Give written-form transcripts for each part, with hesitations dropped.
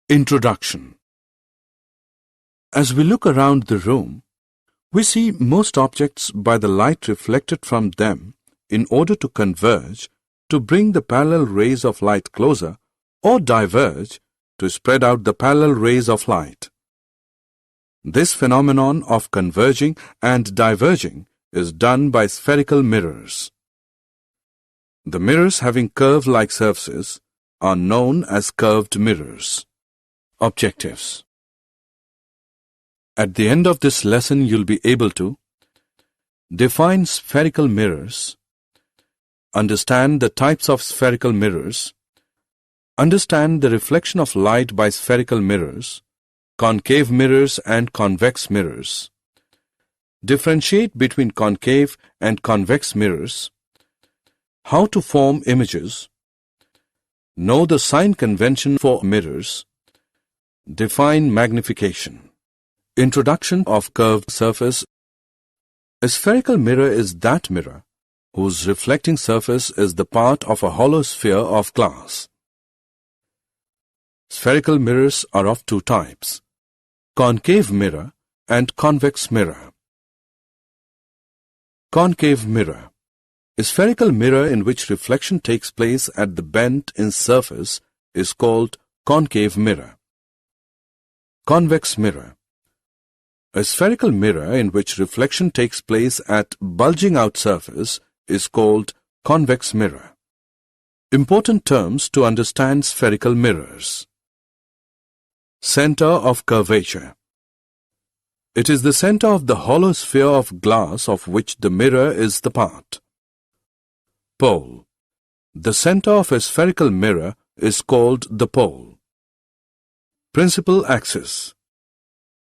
Introduction. As we look around the room, we see most objects by the light reflected from them in order to converge to bring the parallel rays of light closer, or diverge to spread out the parallel rays of light. This phenomenon of converging and diverging is done by spherical mirrors. The mirrors having curve-like surfaces are known as curved mirrors. Objectives. At the end of this lesson, you'll be able to define spherical mirrors, understand the types of spherical mirrors, understand the reflection of light by spherical mirrors, concave mirrors and convex mirrors, differentiate between concave and convex mirrors, how to form images, know the sign convention for mirrors, define magnification. Introduction of curved surface. A spherical mirror is that mirror whose reflecting surface is the part of a hollow sphere of glass. Spherical mirrors are of two types: concave mirror and convex mirror. Concave mirror. A spherical mirror in which reflection takes place at the bent in surface is called concave mirror. Convex mirror. A spherical mirror in which reflection takes place at bulging out surface is called convex mirror. Important terms to understand spherical mirrors. Center of curvature. It is the center of the hollow sphere of glass of which the mirror is the part. Pole. The center of a spherical mirror is called the pole. Principal axis.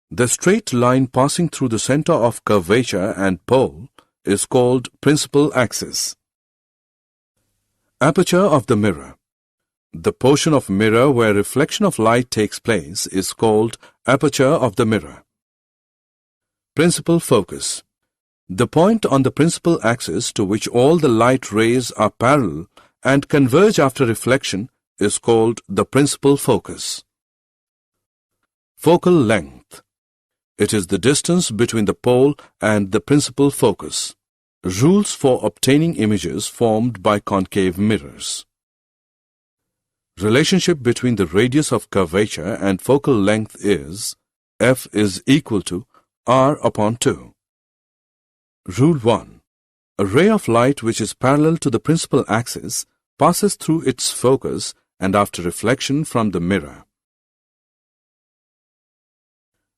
The straight line passing through the center of curvature and pole is called principal axis. Aperture of the mirror. The portion of mirror where reflection of light takes place is called aperture of the mirror. Principal focus. The point on the principal axis to which all the light rays are parallel and converge after reflection is called the principal focus. Focal length. It is the distance between the pole and the principal focus. Rules for obtaining images formed by concave mirrors. Relationship between the radius of curvature and focal length is F is equal to R upon 2. Rule 1. A ray of light which is parallel to the principal axis passes through its focus and after reflection from the mirror.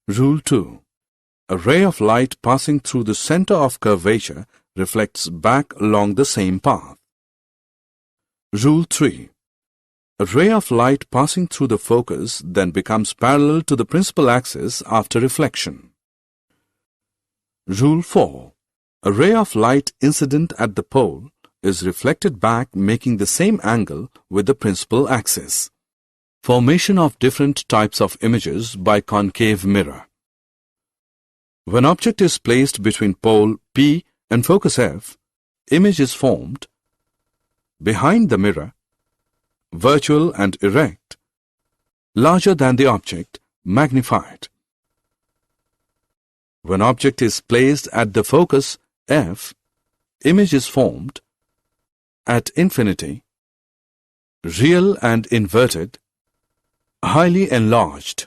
Rule 2. A ray of light passing through the center of curvature reflects back along the same path. Rule 3. A ray of light passing through the focus then becomes parallel to the principal axis after reflection. Rule 4. A ray of light incident at the pole is reflected back, making the same angle with the principal axis. Formation of different types of images by concave mirror. When object is placed between pole P and focus F, image is formed. Behind the mirror, virtual and erect, larger than the object, magnified. When object is placed at the focus F, image is formed. At infinity, real and inverted, highly enlarged.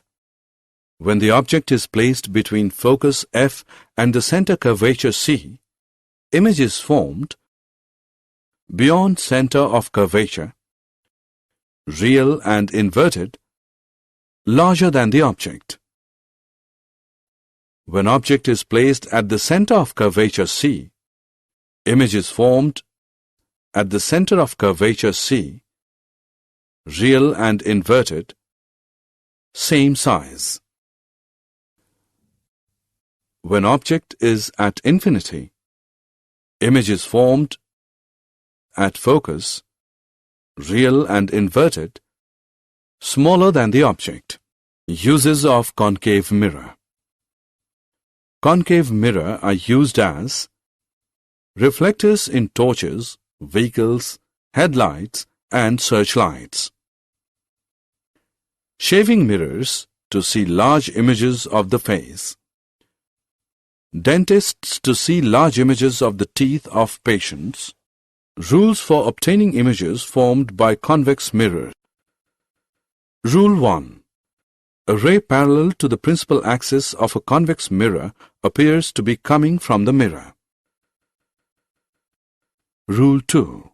When the object is placed between focus F and the center curvature C, image is formed. Beyond center of curvature, real and inverted, larger than the object. When object is placed at the center of curvature C, image is formed. At the center of curvature C, real and inverted, same size. When object is at infinity, image is formed. At focus, real and inverted, smaller than the object. Uses of concave mirror. Concave mirror are used as reflectors in torches, vehicles, headlights, and searchlights. Shaving mirrors to see large images of the face. Dentists to see large images of the teeth of patients. Rules for obtaining images formed by convex mirrors. Rule 1. A ray parallel to the principal axis of a convex mirror appears to be coming from the mirror. Rule 2.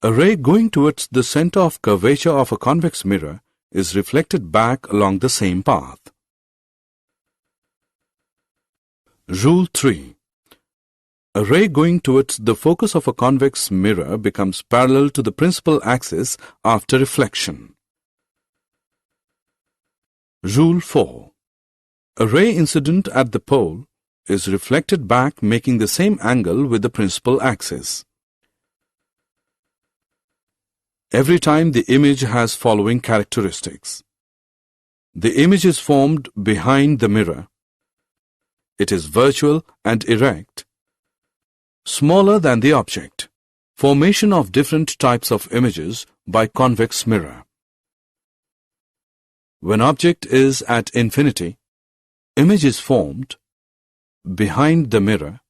A ray going towards the center of curvature of a convex mirror is reflected back along the same path. Rule 3. A ray going towards the focus of a convex mirror becomes parallel to the principal axis after reflection. Rule 4. A ray incident at the pole is reflected back making the same angle with the principal axis. Every time the image has following characteristics. The image is formed behind the mirror. It is virtual and erect. Smaller than the object. Formation of different types of images by convex mirror. When object is at infinity, image is formed behind the mirror.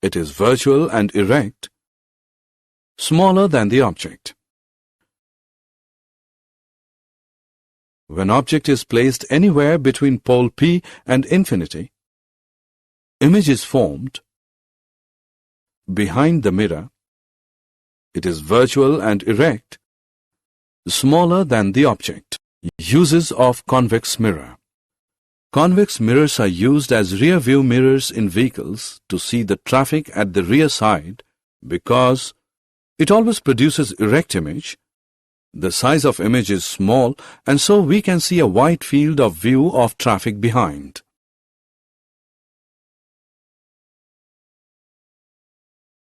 It is virtual and erect, smaller than the object. When object is placed anywhere between pole P and infinity, image is formed behind the mirror. It is virtual and erect, smaller than the object. Uses of convex mirror. Convex mirrors are used as rear view mirrors in vehicles to see the traffic at the rear side because it always produces erect image. The size of image is small and so we can see a wide field of view of traffic behind.